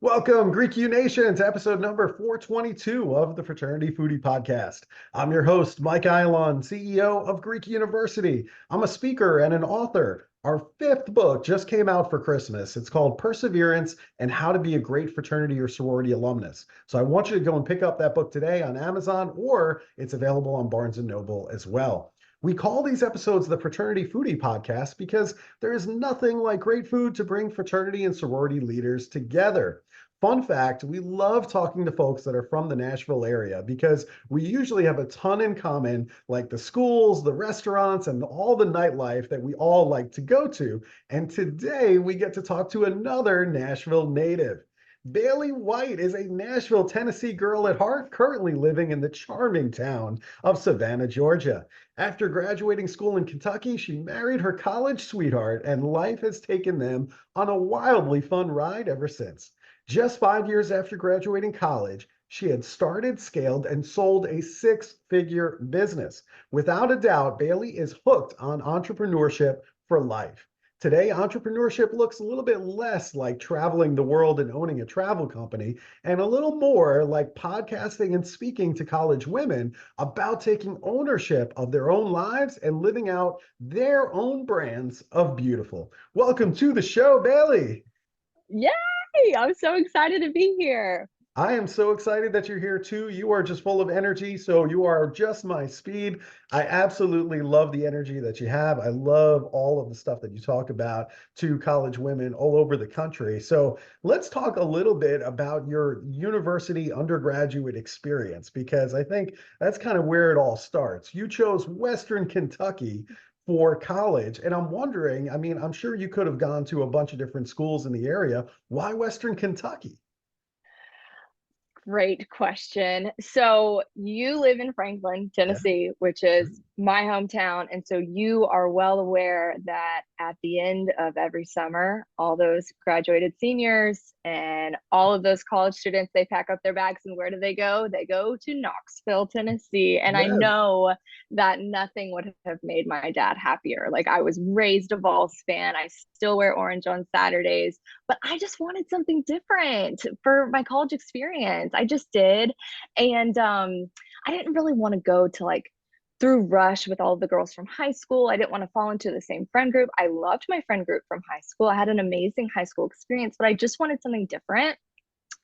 Welcome, Greek U Nation, to episode number 422 of the Fraternity Foodie Podcast. I'm your host, Mike Eilon, CEO of Greek University. I'm a speaker and an author. Our fifth book just came out for Christmas. It's called Perseverance and How to Be a Great Fraternity or Sorority Alumnus. So I want you to go and pick up that book today on Amazon, or it's available on Barnes & Noble as well. We call these episodes the Fraternity Foodie Podcast because there is nothing like great food to bring fraternity and sorority leaders together. Fun fact, we love talking to folks that are from the Nashville area because we usually have a ton in common, like the schools, the restaurants, and all the nightlife that we all like to go to. And today we get to talk to another Nashville native. Bailie White is a Nashville, Tennessee girl at heart, currently living in the charming town of Savannah, Georgia. After graduating school in Kentucky, she married her college sweetheart, and life has taken them on a wildly fun ride ever since. Just 5 years after graduating college, she had started, scaled, and sold a six-figure business. Without a doubt, Bailie is hooked on entrepreneurship for life. Today, entrepreneurship looks a little bit less like traveling the world and owning a travel company, and a little more like podcasting and speaking to college women about taking ownership of their own lives and living out their own brands of beautiful. Welcome to the show, Bailie. Yay! I'm so excited to be here. I am so excited that you're here too. You are just full of energy, so you are just my speed. I absolutely love the energy that you have. I love all of the stuff that you talk about to college women all over the country. So let's talk a little bit about your university undergraduate experience, because I think that's kind of where it all starts. You chose Western Kentucky for college. And I'm wondering, I mean, I'm sure you could have gone to a bunch of different schools in the area. Why Western Kentucky? Great question. So you live in Franklin, Yeah. Tennessee, which is my hometown. And so you are well aware that at the end of every summer, all those graduated seniors and all of those college students, they pack up their bags and where do they go? They go to Knoxville, Tennessee. And I Yes. know that nothing would have made my dad happier. Like, I was raised a Vols fan. I still wear orange on Saturdays, but I just wanted something different for my college experience. I just did. And I didn't really want to go to like through rush with all the girls from high school. I didn't want to fall into the same friend group. I loved my friend group from high school. I had an amazing high school experience, but I just wanted something different.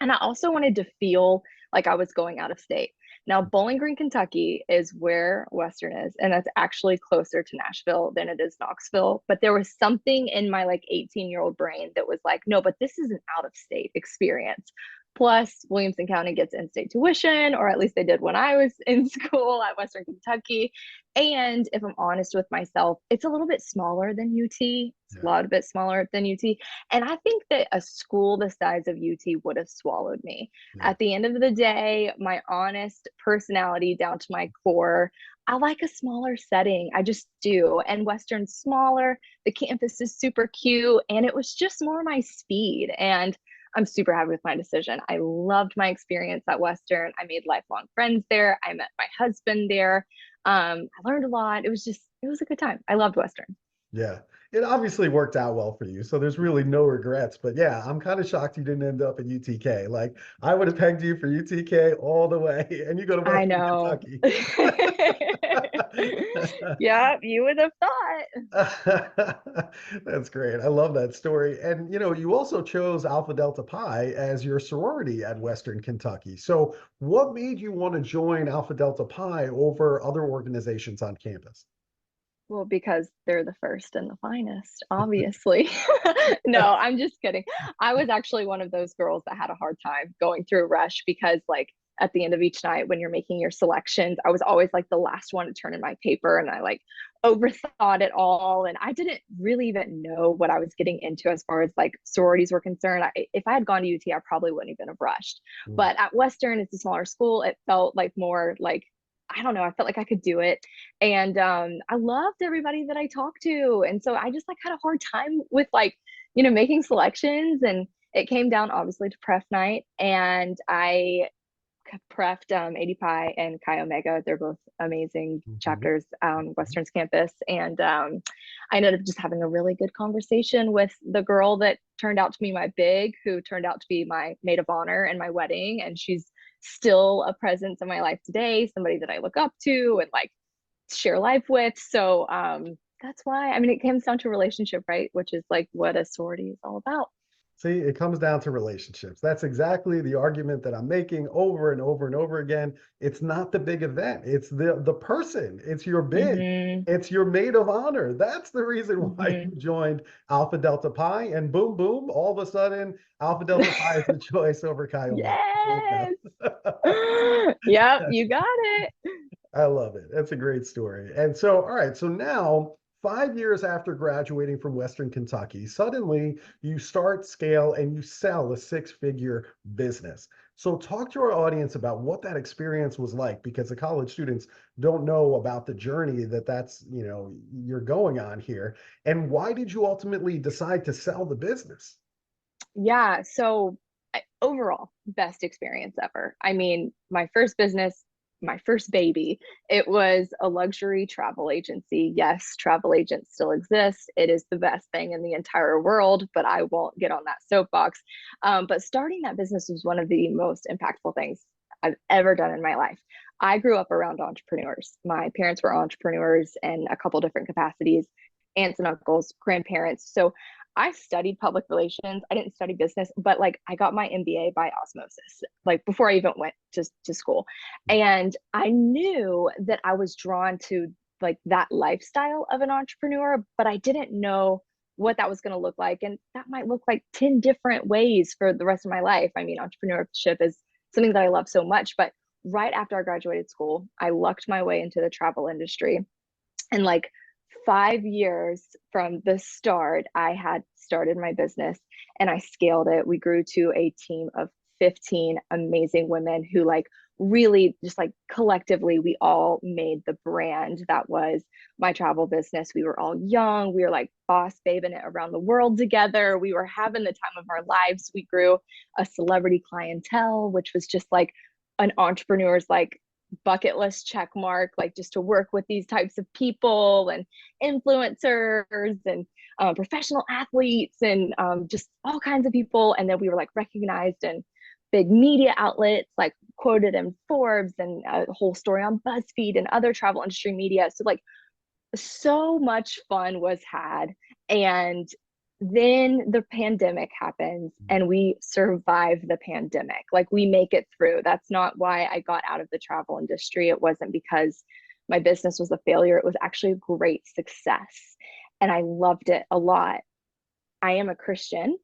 And I also wanted to feel like I was going out of state. Now, Bowling Green, Kentucky is where Western is, and that's actually closer to Nashville than it is Knoxville. But there was something in my like 18-year-old brain that was like, no, but this is an out of state experience. Plus, Williamson County gets in-state tuition, or at least they did when I was in school at Western Kentucky. And if I'm honest with myself, it's a little bit smaller than UT. It's a lot bit smaller than UT. And I think that a school the size of UT would have swallowed me. Yeah. At the end of the day, my honest personality down to my core, I like a smaller setting. I just do. And Western's smaller. The campus is super cute. And it was just more my speed. And I'm super happy with my decision. I loved my experience at Western. I made lifelong friends there. I met my husband there. I learned a lot. It was a good time. I loved Western. Yeah. It obviously worked out well for you. So there's really no regrets. But yeah, I'm kind of shocked you didn't end up at UTK. Like, I would have pegged you for UTK all the way, and you go to I Western know. Kentucky. Yeah, you would have thought. That's great. I love that story. And you also chose Alpha Delta Pi as your sorority at Western Kentucky. So what made you want to join Alpha Delta Pi over other organizations on campus? Well, because they're the first and the finest, obviously. No, I'm just kidding. I was actually one of those girls that had a hard time going through rush because, like, at the end of each night when you're making your selections, I was always like the last one to turn in my paper, and I like overthought it all, and I didn't really even know what I was getting into as far as like sororities were concerned. If I had gone to UT, I probably wouldn't even have rushed. But at Western, it's a smaller school. It felt like more like, I don't know, I felt like I could do it. And I loved everybody that I talked to. And so I just like had a hard time with like, making selections. And it came down obviously to pref night. And I prepped 80 Pi and Chi Omega. They're both amazing chapters, Western's campus. And I ended up just having a really good conversation with the girl that turned out to be my big, who turned out to be my maid of honor in my wedding. And she's still a presence in my life today, somebody that I look up to and like share life with. So that's why, I mean, it comes down to relationship, right? Which is like what a sorority is all about. See, it comes down to relationships. That's exactly the argument that I'm making over and over and over again. It's not the big event. It's the person. It's your big. Mm-hmm. It's your maid of honor. That's the reason why Mm-hmm. you joined Alpha Delta Pi. And boom, boom, all of a sudden, Alpha Delta Pi is the choice over Chi Omega. Yes. Yep, you got it. I love it. That's a great story. And so, all right. So now, 5 years after graduating from Western Kentucky, suddenly you start, scale, and you sell a six-figure business. So talk to our audience about what that experience was like, because the college students don't know about the journey you're going on here. And why did you ultimately decide to sell the business? Yeah, so overall, best experience ever. I mean, my first business, my first baby, it was a luxury travel agency. Yes, travel agents still exist. It is the best thing in the entire world, but I won't get on that soapbox. But starting that business was one of the most impactful things I've ever done in my life. I grew up around entrepreneurs. My parents were entrepreneurs in a couple different capacities, aunts and uncles, grandparents. So I studied public relations. I didn't study business, but like I got my MBA by osmosis, like before I even went to school. And I knew that I was drawn to like that lifestyle of an entrepreneur, but I didn't know what that was going to look like. And that might look like 10 different ways for the rest of my life. I mean, entrepreneurship is something that I love so much. But right after I graduated school, I lucked my way into the travel industry. And like 5 years from the start, I had started my business and I scaled it. We grew to a team of 15 amazing women who like really just like collectively we all made the brand that was my travel business. We were all young, we were like boss babing it around the world together, we were having the time of our lives. We grew a celebrity clientele, which was just like an entrepreneur's like bucket list check mark, like just to work with these types of people and influencers and professional athletes and just all kinds of people. And then we were like recognized in big media outlets, like quoted in Forbes and a whole story on BuzzFeed and other travel industry media. So like so much fun was had. And then the pandemic happens and we survive the pandemic. Like we make it through. That's not why I got out of the travel industry. It wasn't because my business was a failure. It was actually a great success. And I loved it a lot. I am a Christian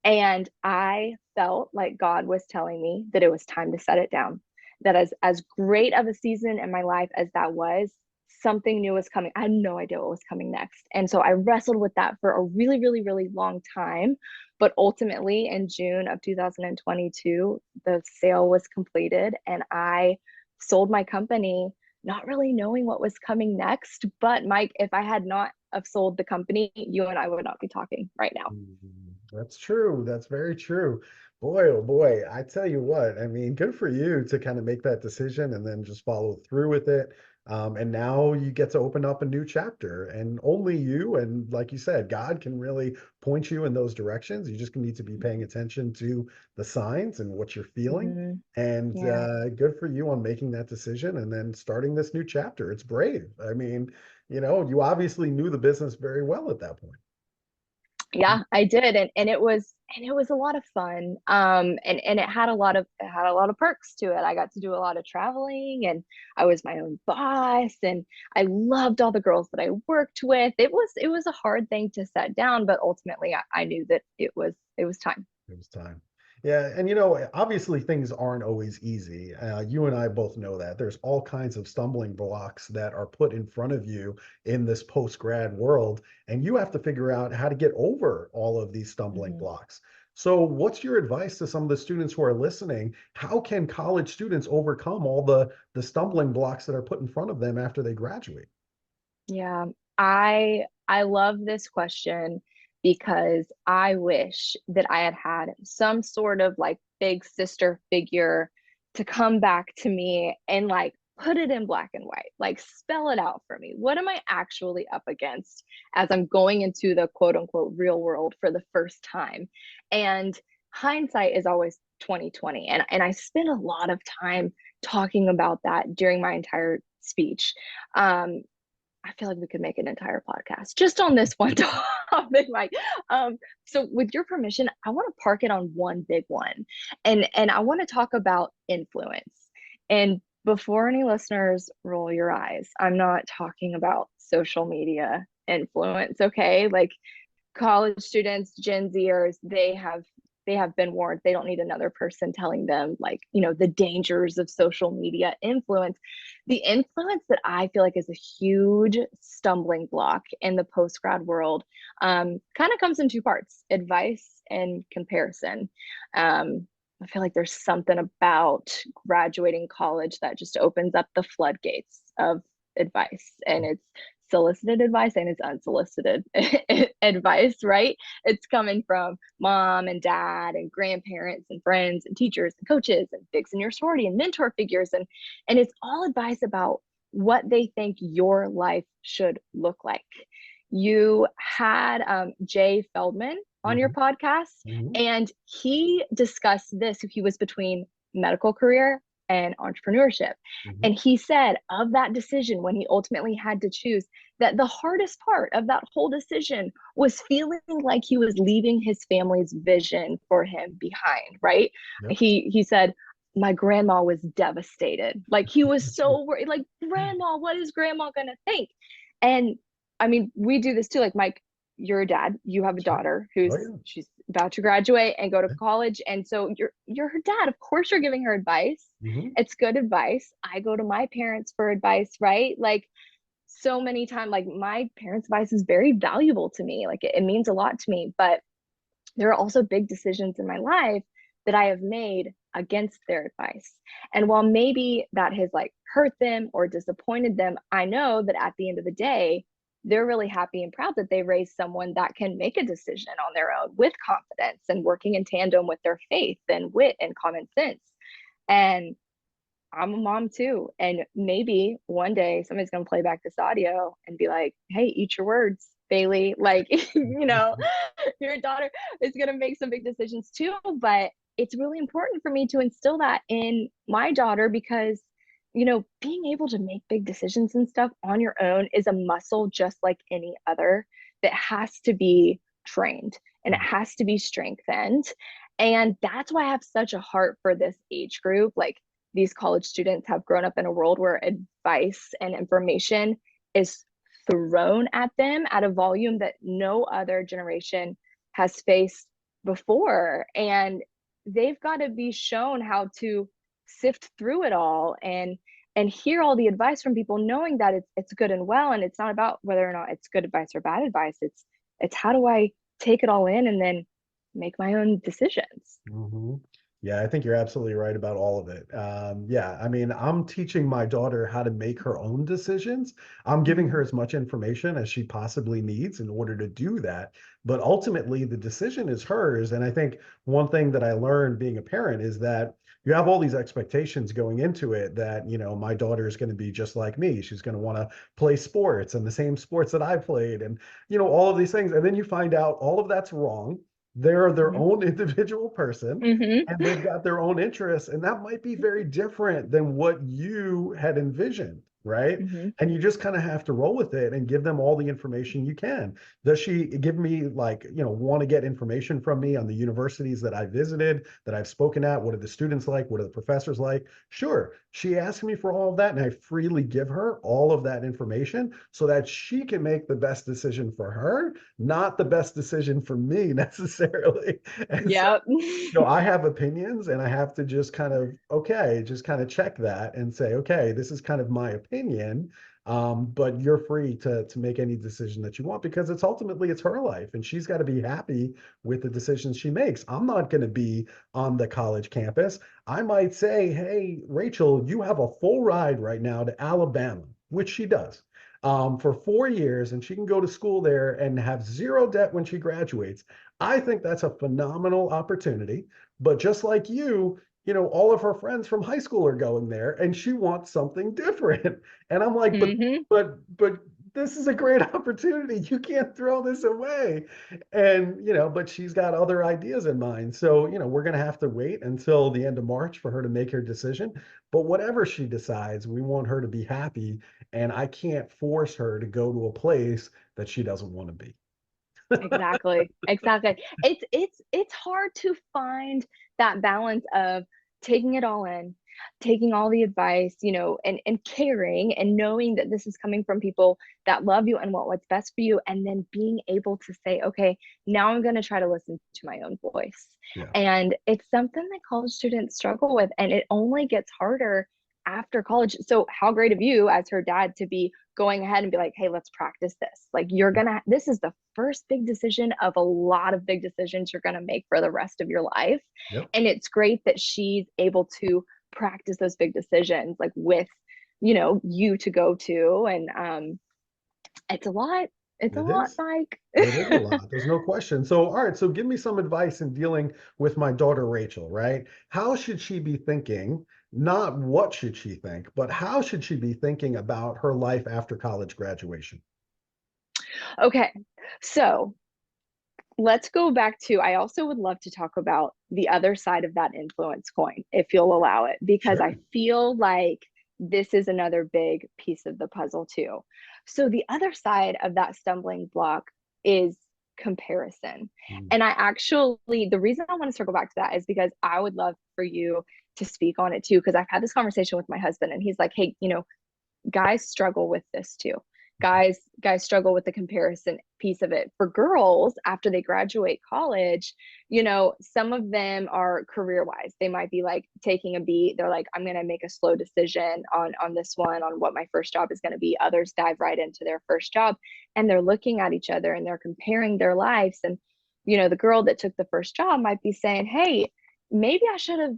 and I felt like God was telling me that it was time to set it down. That as great of a season in my life as that was, something new was coming. I had no idea what was coming next. And so I wrestled with that for a really, really, really long time. But ultimately, in June of 2022, the sale was completed and I sold my company, not really knowing what was coming next. But Mike, if I had not have sold the company, you and I would not be talking right now. That's true. That's very true. Boy, oh boy. I tell you what, I mean, good for you to kind of make that decision and then just follow through with it. And now you get to open up a new chapter, and only you, and like you said, God can really point you in those directions. You just need to be paying attention to the signs and what you're feeling. Mm-hmm. And Yeah. good for you on making that decision and then starting this new chapter. It's brave. I mean, you obviously knew the business very well at that point. Yeah, I did. And it was a lot of fun. And it had a lot of perks to it. I got to do a lot of traveling and I was my own boss and I loved all the girls that I worked with. It was a hard thing to set down, but ultimately I knew that it was time. It was time. Yeah, and obviously things aren't always easy. You and I both know that. There's all kinds of stumbling blocks that are put in front of you in this post-grad world, and you have to figure out how to get over all of these stumbling Mhm. blocks. So, what's your advice to some of the students who are listening? How can college students overcome all the stumbling blocks that are put in front of them after they graduate? Yeah, I love this question because I wish that I had had some sort of like big sister figure to come back to me and like put it in black and white, like spell it out for me. What am I actually up against as I'm going into the quote unquote real world for the first time? And hindsight is always 2020. And I spent a lot of time talking about that during my entire speech. I feel like we could make an entire podcast just on this one topic, Mike. So with your permission, I want to park it on one big one. And I want to talk about influence. And before any listeners roll your eyes, I'm not talking about social media influence, okay? Like college students, Gen Zers, they have been warned. They don't need another person telling them, like, the dangers of social media influence. The influence that I feel like is a huge stumbling block in the post-grad world kind of comes in two parts: advice and comparison. I feel like there's something about graduating college that just opens up the floodgates of advice, and it's solicited advice and it's unsolicited advice, right? It's coming from mom and dad and grandparents and friends and teachers and coaches and bigs in your sorority and mentor figures, and it's all advice about what they think your life should look like. You had Jay Feldman on your podcast, and he discussed this. He was between medical career and entrepreneurship. And he said of that decision, when he ultimately had to choose, that the hardest part of that whole decision was feeling like he was leaving his family's vision for him behind, right? He said, my grandma was devastated. Like he was so worried, like, grandma, what is grandma gonna think? And I mean, we do this too. Like, Mike, you're a dad, you have a daughter who's she's about to graduate and go to college, and so you're her dad. Of course you're giving her advice. It's good advice. I go to my parents for advice, right? Like, so many times, like, my parents' advice is very valuable to me. Like, it means a lot to me. But there are also big decisions in my life that I have made against their advice. And while maybe that has like hurt them or disappointed them, I know that at the end of the day, they're really happy and proud that they raised someone that can make a decision on their own with confidence and working in tandem with their faith and wit and common sense. And I'm a mom too. And maybe one day somebody's going to play back this audio and be like, hey, eat your words, Bailie. Like, your daughter is going to make some big decisions too. But it's really important for me to instill that in my daughter because, being able to make big decisions and stuff on your own is a muscle just like any other that has to be trained and it has to be strengthened. And that's why I have such a heart for this age group. Like, these college students have grown up in a world where advice and information is thrown at them at a volume that no other generation has faced before. And they've got to be shown how to sift through it all and hear all the advice from people, knowing that it's good and well. And it's not about whether or not it's good advice or bad advice. It's how do I take it all in and then make my own decisions. Yeah, I think you're absolutely right about all of it. Yeah, I mean, I'm teaching my daughter how to make her own decisions. I'm giving her as much information as she possibly needs in order to do that. But ultimately, the decision is hers. And I think one thing that I learned being a parent is that you have all these expectations going into it that, my daughter is going to be just like me. She's going to want to play sports and the same sports that I played and, all of these things. And then you find out all of that's wrong. They're their own individual person and they've got their own interests. And that might be very different than what you had envisioned, right? And you just kind of have to roll with it and give them all the information you can. Does she give me want to get information from me on the universities that I visited, that I've spoken at? What are the students like? What are the professors like? Sure. She asks me for all of that and I freely give her all of that information so that she can make the best decision for her, not the best decision for me necessarily. And so, I have opinions and I have to just kind of check that and say, okay, this is kind of my opinion. But you're free to make any decision that you want because it's her life and she's got to be happy with the decisions she makes. I'm not going to be on the college campus. I might say, hey, Rachel, you have a full ride right now to Alabama, which she does, for 4 years, and she can go to school there and have zero debt when she graduates. I think that's a phenomenal opportunity. But just like you, all of her friends from high school are going there and she wants something different. And I'm like, Mm-hmm. but this is a great opportunity. You can't throw this away. And, but she's got other ideas in mind. So, we're going to have to wait until the end of March for her to make her decision. But whatever she decides, we want her to be happy. And I can't force her to go to a place that she doesn't want to be. Exactly. Exactly. It's hard to find that balance of taking it all in, taking all the advice, and caring and knowing that this is coming from people that love you and want what's best for you, and then being able to say, okay, now I'm going to try to listen to my own voice. Yeah. And it's something that college students struggle with, and it only gets harder after college. So how great of you as her dad to be going ahead and be like, hey, let's practice this. Like, this is the first big decision of a lot of big decisions you're gonna make for the rest of your life. Yep. And it's great that she's able to practice those big decisions, like with, you to go to. And it's a lot. It's a It lot, is. Mike. It is a lot. There's no question. So, all right. So, give me some advice in dealing with my daughter, Rachel, right? How should she be thinking? Not what should she think, but how should she be thinking about her life after college graduation? Okay. So let's go back to, I also would love to talk about the other side of that influence coin, if you'll allow it, because I Sure. feel like this is another big piece of the puzzle too. So the other side of that stumbling block is comparison. Mm. And the reason I want to circle back to that is because I would love for you to speak on it too, because I've had this conversation with my husband and he's like, hey, guys struggle with this too. Guys struggle with the comparison piece of it. For girls, after they graduate college, some of them are career wise, they might be like taking a beat, they're like, I'm going to make a slow decision on this one, on what my first job is going to be. Others dive right into their first job, and they're looking at each other and they're comparing their lives. And the girl that took the first job might be saying, hey, maybe I should have,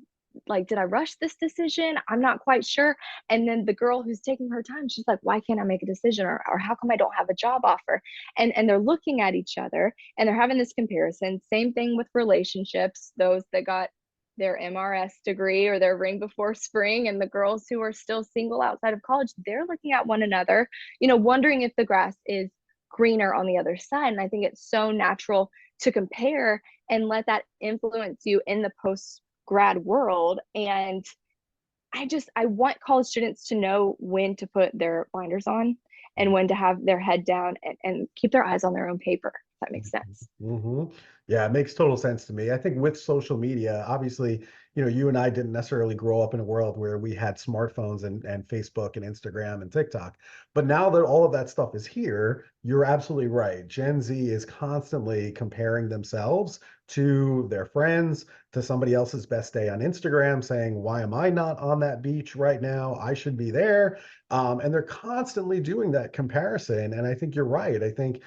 like, did I rush this decision? I'm not quite sure. And then the girl who's taking her time, she's like, why can't I make a decision? Or how come I don't have a job offer? And they're looking at each other and they're having this comparison. Same thing with relationships, those that got their MRS degree or their ring before spring, and the girls who are still single outside of college, they're looking at one another, wondering if the grass is greener on the other side. And I think it's so natural to compare and let that influence you in the post grad world. And I want college students to know when to put their blinders on and when to have their head down and keep their eyes on their own paper, if that makes sense. Hmm. Yeah, it makes total sense to me. I think with social media, obviously, you and I didn't necessarily grow up in a world where we had smartphones and Facebook and Instagram and TikTok. But now that all of that stuff is here, you're absolutely right. Gen Z is constantly comparing themselves to their friends, to somebody else's best day on Instagram, saying, why am I not on that beach right now? I should be there. And they're constantly doing that comparison. And I think you're right. I think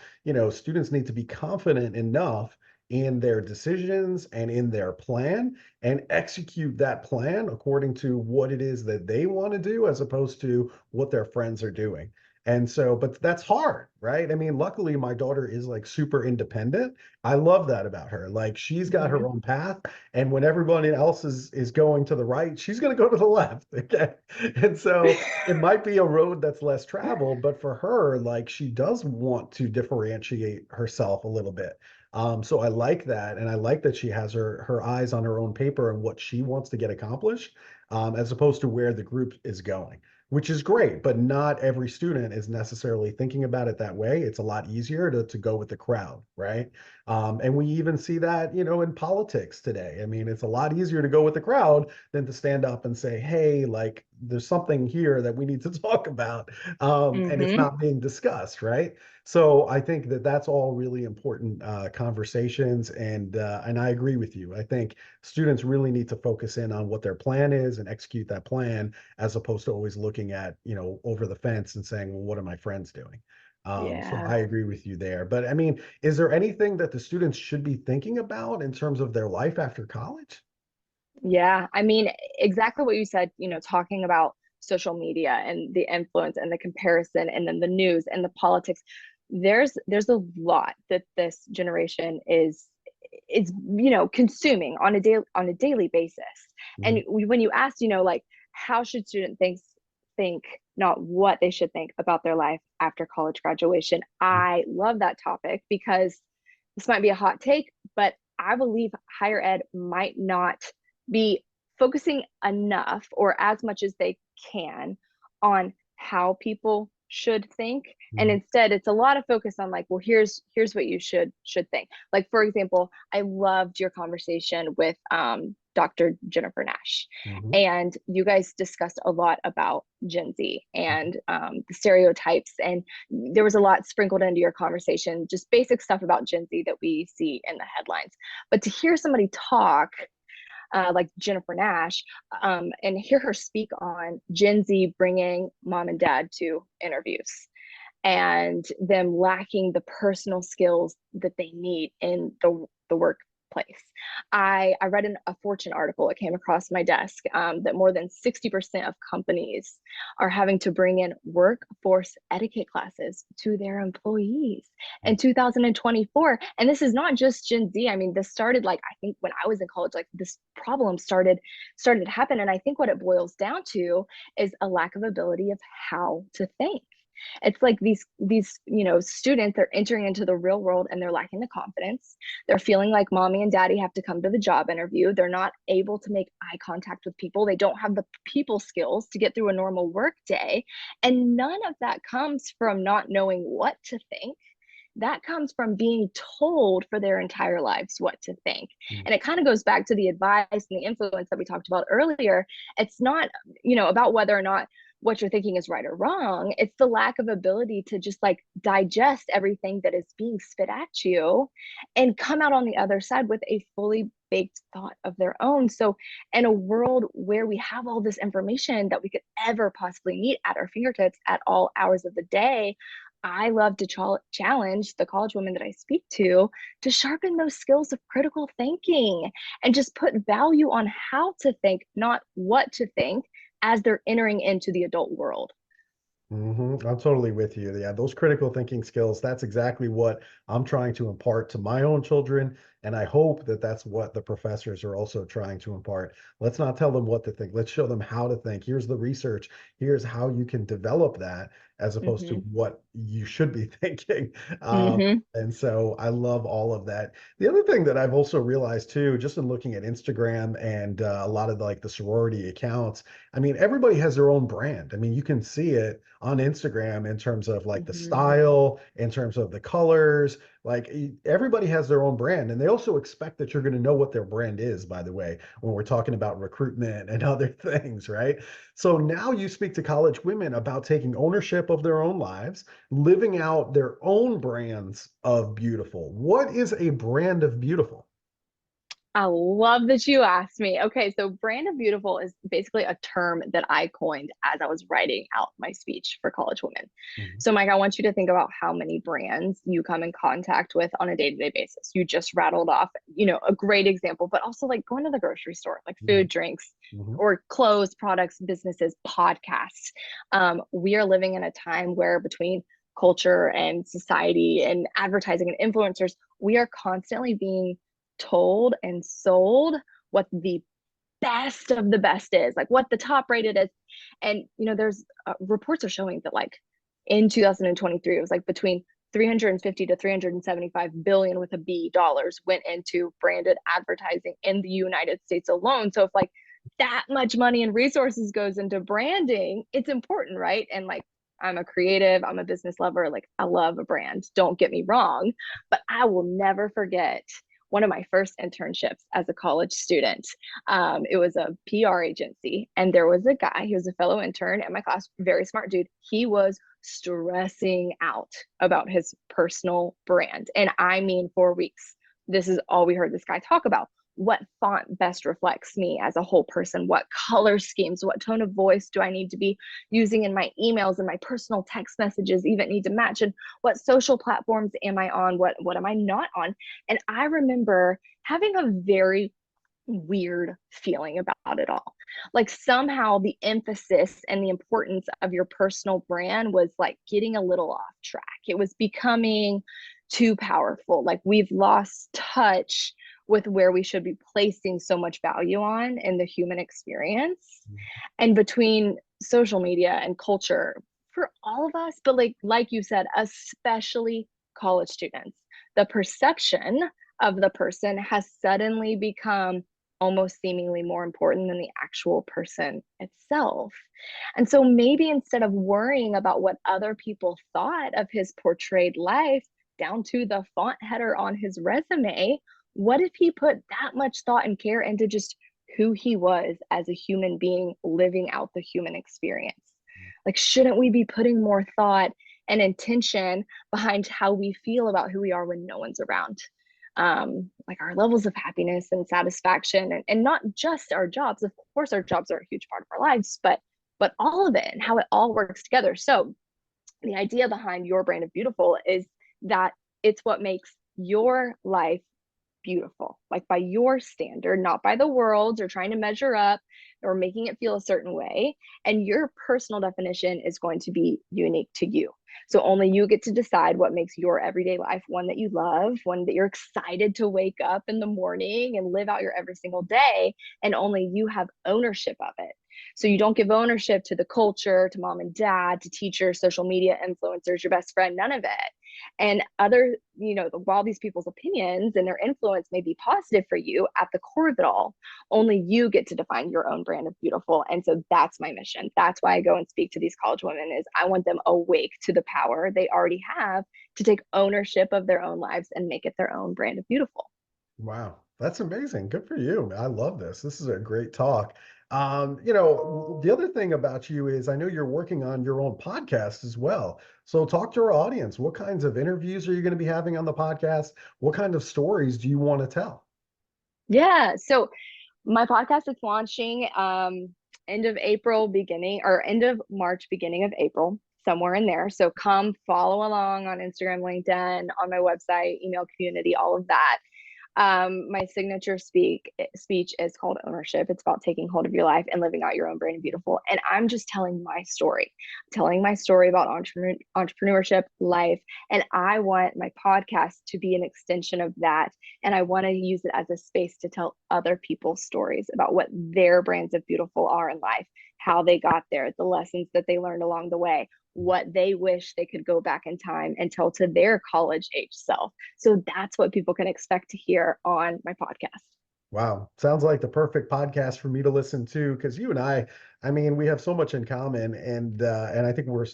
students need to be confident enough in their decisions and in their plan and execute that plan according to what it is that they want to do as opposed to what their friends are doing. And so, but that's hard, right? I mean, luckily my daughter is like super independent. I love that about her. Like she's got her Mm-hmm. own path, and when everybody else is going to the right, she's going to go to the left. Okay. And so it might be a road that's less traveled, but for her, like she does want to differentiate herself a little bit. So I like that, and I like that she has her eyes on her own paper and what she wants to get accomplished, as opposed to where the group is going, which is great. But not every student is necessarily thinking about it that way. It's a lot easier to go with the crowd, right? And we even see that, in politics today. I mean, it's a lot easier to go with the crowd than to stand up and say, hey, like there's something here that we need to talk about, and it's Mm-hmm. not being discussed, right? So I think that that's all really important conversations, and I agree with you. I think students really need to focus in on what their plan is and execute that plan, as opposed to always looking at over the fence and saying, well, what are my friends doing? So Yeah. I agree with you there. But I mean, is there anything that the students should be thinking about in terms of their life after college? Yeah. I mean, exactly what you said, talking about social media and the influence and the comparison and then the news and the politics. There's a lot that this generation is consuming on a daily basis. And Mhm. when you asked, like, how should students think, not what they should think about their life after college graduation, I love that topic because this might be a hot take, but I believe higher ed might not be focusing enough or as much as they can on how people should think, and Mhm. instead it's a lot of focus on like, well, here's what you should think. Like, for example, I loved your conversation with Dr. Jennifer Nash, Mhm. and you guys discussed a lot about Gen Z and the stereotypes, and there was a lot sprinkled into your conversation, just basic stuff about Gen Z that we see in the headlines. But to hear somebody talk like Jennifer Nash, and hear her speak on Gen Z bringing mom and dad to interviews and them lacking the personal skills that they need in the workplace. I read a Fortune article that came across my desk, that more than 60% of companies are having to bring in workforce etiquette classes to their employees in 2024. And this is not just Gen Z. I mean, this started, like, I think when I was in college, like, this problem started to happen. And I think what it boils down to is a lack of ability of how to think. It's like these students are entering into the real world and they're lacking the confidence. They're feeling like mommy and daddy have to come to the job interview. They're not able to make eye contact with people. They don't have the people skills to get through a normal work day, and none of that comes from not knowing what to think. That comes from being told for their entire lives what to think. Mhm. And it kind of goes back to the advice and the influence that we talked about earlier. It's not, about whether or not what you're thinking is right or wrong. It's the lack of ability to just like digest everything that is being spit at you and come out on the other side with a fully baked thought of their own. So, in a world where we have all this information that we could ever possibly need at our fingertips at all hours of the day, I love to challenge the college women that I speak to sharpen those skills of critical thinking and just put value on how to think, not what to think, as they're entering into the adult world. I'm totally with you. Yeah, those critical thinking skills, that's exactly what I'm trying to impart to my own children. And I hope that that's what the professors are also trying to impart. Let's not tell them what to think. Let's show them how to think. Here's the research. Here's how you can develop that as opposed to Mm-hmm. what you should be thinking. Mm-hmm. And so I love all of that. The other thing that I've also realized too, just in looking at Instagram and a lot of like the sorority accounts, I mean, everybody has their own brand. I mean, you can see it on Instagram in terms of like the Mm-hmm. style, in terms of the colors. Like everybody has their own brand, and they also expect that you're going to know what their brand is, by the way, when we're talking about recruitment and other things, right? So now you speak to college women about taking ownership of their own lives, living out their own brands of beautiful. What is a brand of beautiful? I love that you asked me. Okay, so brand of beautiful is basically a term that I coined as I was writing out my speech for college women. Mhm. So, Mike, I want you to think about how many brands you come in contact with on a day-to-day basis. You just rattled off, a great example, but also like going to the grocery store, like food, Mhm. drinks, Mhm. or clothes, products, businesses, podcasts. We are living in a time where between culture and society and advertising and influencers, we are constantly being told and sold what the best of the best is, like what the top rated is. And, there's reports are showing that like in 2023, it was like between 350 to 375 billion with a B dollars went into branded advertising in the United States alone. So if like that much money and resources goes into branding, it's important, right? And like, I'm a creative, I'm a business lover, like I love a brand, don't get me wrong, but I will never forget one of my first internships as a college student. It was a PR agency, and there was a guy, he was a fellow intern in my class, very smart dude. He was stressing out about his personal brand. And I mean, for weeks, this is all we heard this guy talk about. What font best reflects me as a whole person? What color schemes? What tone of voice do I need to be using in my emails and my personal text messages even need to match? And what social platforms am I on? What am I not on? And I remember having a very weird feeling about it all. Like somehow the emphasis and the importance of your personal brand was like getting a little off track. It was becoming too powerful. Like we've lost touch with where we should be placing so much value on in the human experience. And between social media and culture for all of us, but like you said, especially college students, the perception of the person has suddenly become almost seemingly more important than the actual person itself. And so maybe instead of worrying about what other people thought of his portrayed life down to the font header on his resume, what if he put that much thought and care into just who he was as a human being living out the human experience? Like, shouldn't we be putting more thought and intention behind how we feel about who we are when no one's around? Like our levels of happiness and satisfaction, and not just our jobs. Of course, our jobs are a huge part of our lives, but all of it and how it all works together. So the idea behind your brand of beautiful is that it's what makes your life beautiful, like by your standard, not by the world's, or trying to measure up or making it feel a certain way. And your personal definition is going to be unique to you. So only you get to decide what makes your everyday life one that you love, one that you're excited to wake up in the morning and live out your every single day. And only you have ownership of it. So you don't give ownership to the culture, to mom and dad, to teachers, social media influencers, your best friend, none of it. And other, while these people's opinions and their influence may be positive for you, at the core of it all, only you get to define your own brand of beautiful. And so that's my mission. That's why I go and speak to these college women, is I want them awake to the power they already have to take ownership of their own lives and make it their own brand of beautiful. Wow, that's amazing. Good for you. I love this. This is a great talk. The other thing about you is I know you're working on your own podcast as well. So talk to our audience. What kinds of interviews are you going to be having on the podcast? What kind of stories do you want to tell? Yeah. So my podcast is launching end of April, end of March, beginning of April, somewhere in there. So come follow along on Instagram, LinkedIn, on my website, email community, all of that. My signature speech is called Ownership. It's about taking hold of your life and living out your own brand of beautiful. And I'm just telling my story, about entrepreneurship, life. And I want my podcast to be an extension of that. And I want to use it as a space to tell other people's stories about what their brands of beautiful are in life, how they got there, the lessons that they learned along the way, what they wish they could go back in time and tell to their college age self. So that's what people can expect to hear on my podcast. Wow, sounds like the perfect podcast for me to listen to, because you and I mean, we have so much in common, and I think we're,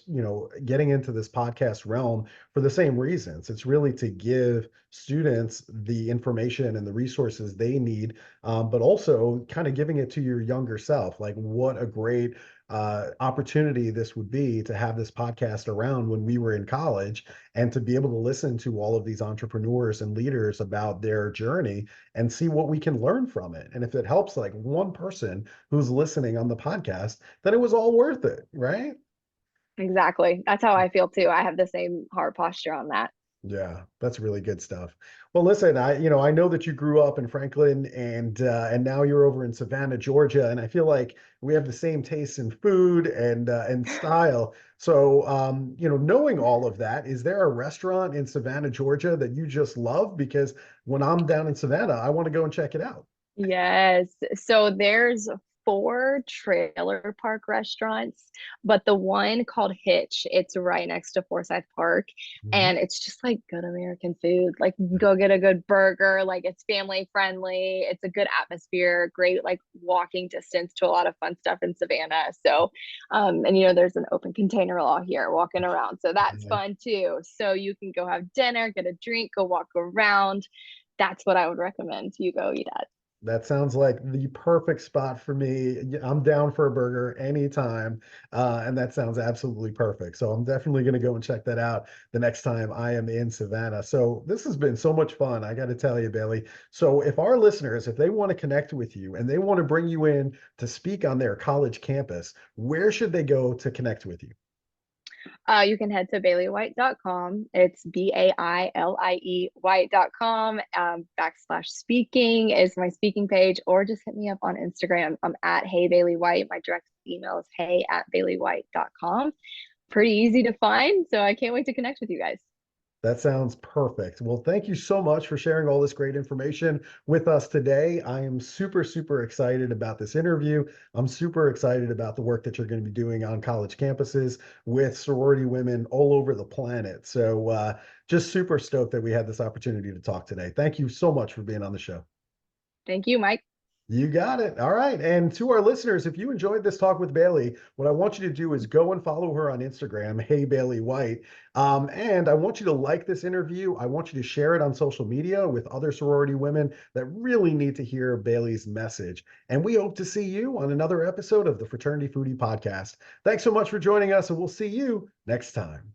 getting into this podcast realm for the same reasons. It's really to give students the information and the resources they need, but also kind of giving it to your younger self. Like, what a great opportunity this would be to have this podcast around when we were in college, and to be able to listen to all of these entrepreneurs and leaders about their journey and see what we can learn from it. And if it helps like one person who's listening on the podcast, then it was all worth it, right? Exactly. That's how I feel too. I have the same heart posture on that. Yeah, that's really good stuff. Well, listen, I know that you grew up in Franklin, and now you're over in Savannah, Georgia, and I feel like we have the same tastes in food and style. So, knowing all of that, is there a restaurant in Savannah, Georgia that you just love? Because when I'm down in Savannah, I want to go and check it out. Yes. So there's 4 trailer park restaurants, but the one called Hitch, it's right next to Forsyth Park. Mhm. And it's just like good American food. Like you can go get a good burger, like it's family friendly, it's a good atmosphere, great like walking distance to a lot of fun stuff in Savannah. So and there's an open container law here walking around. So that's Yeah. fun too. So you can go have dinner, get a drink, go walk around. That's what I would recommend you go eat at. That sounds like the perfect spot for me. I'm down for a burger anytime. And that sounds absolutely perfect. So I'm definitely going to go and check that out the next time I am in Savannah. So this has been so much fun. I got to tell you, Bailey. So if our listeners, if they want to connect with you and they want to bring you in to speak on their college campus, where should they go to connect with you? You can head to bailiewhite.com. It's BAILIE white.com. /speaking is my speaking page, or just hit me up on Instagram. I'm at Hey Bailie White. My direct email is hey@bailiewhite.com. Pretty easy to find. So I can't wait to connect with you guys. That sounds perfect. Well, thank you so much for sharing all this great information with us today. I am super, super excited about this interview. I'm super excited about the work that you're going to be doing on college campuses with sorority women all over the planet. So, just super stoked that we had this opportunity to talk today. Thank you so much for being on the show. Thank you, Mike. You got it. All right. And to our listeners, if you enjoyed this talk with Bailie, what I want you to do is go and follow her on Instagram, Hey Bailie White. And I want you to like this interview. I want you to share it on social media with other sorority women that really need to hear Bailey's message. And we hope to see you on another episode of the Fraternity Foodie Podcast. Thanks so much for joining us, and we'll see you next time.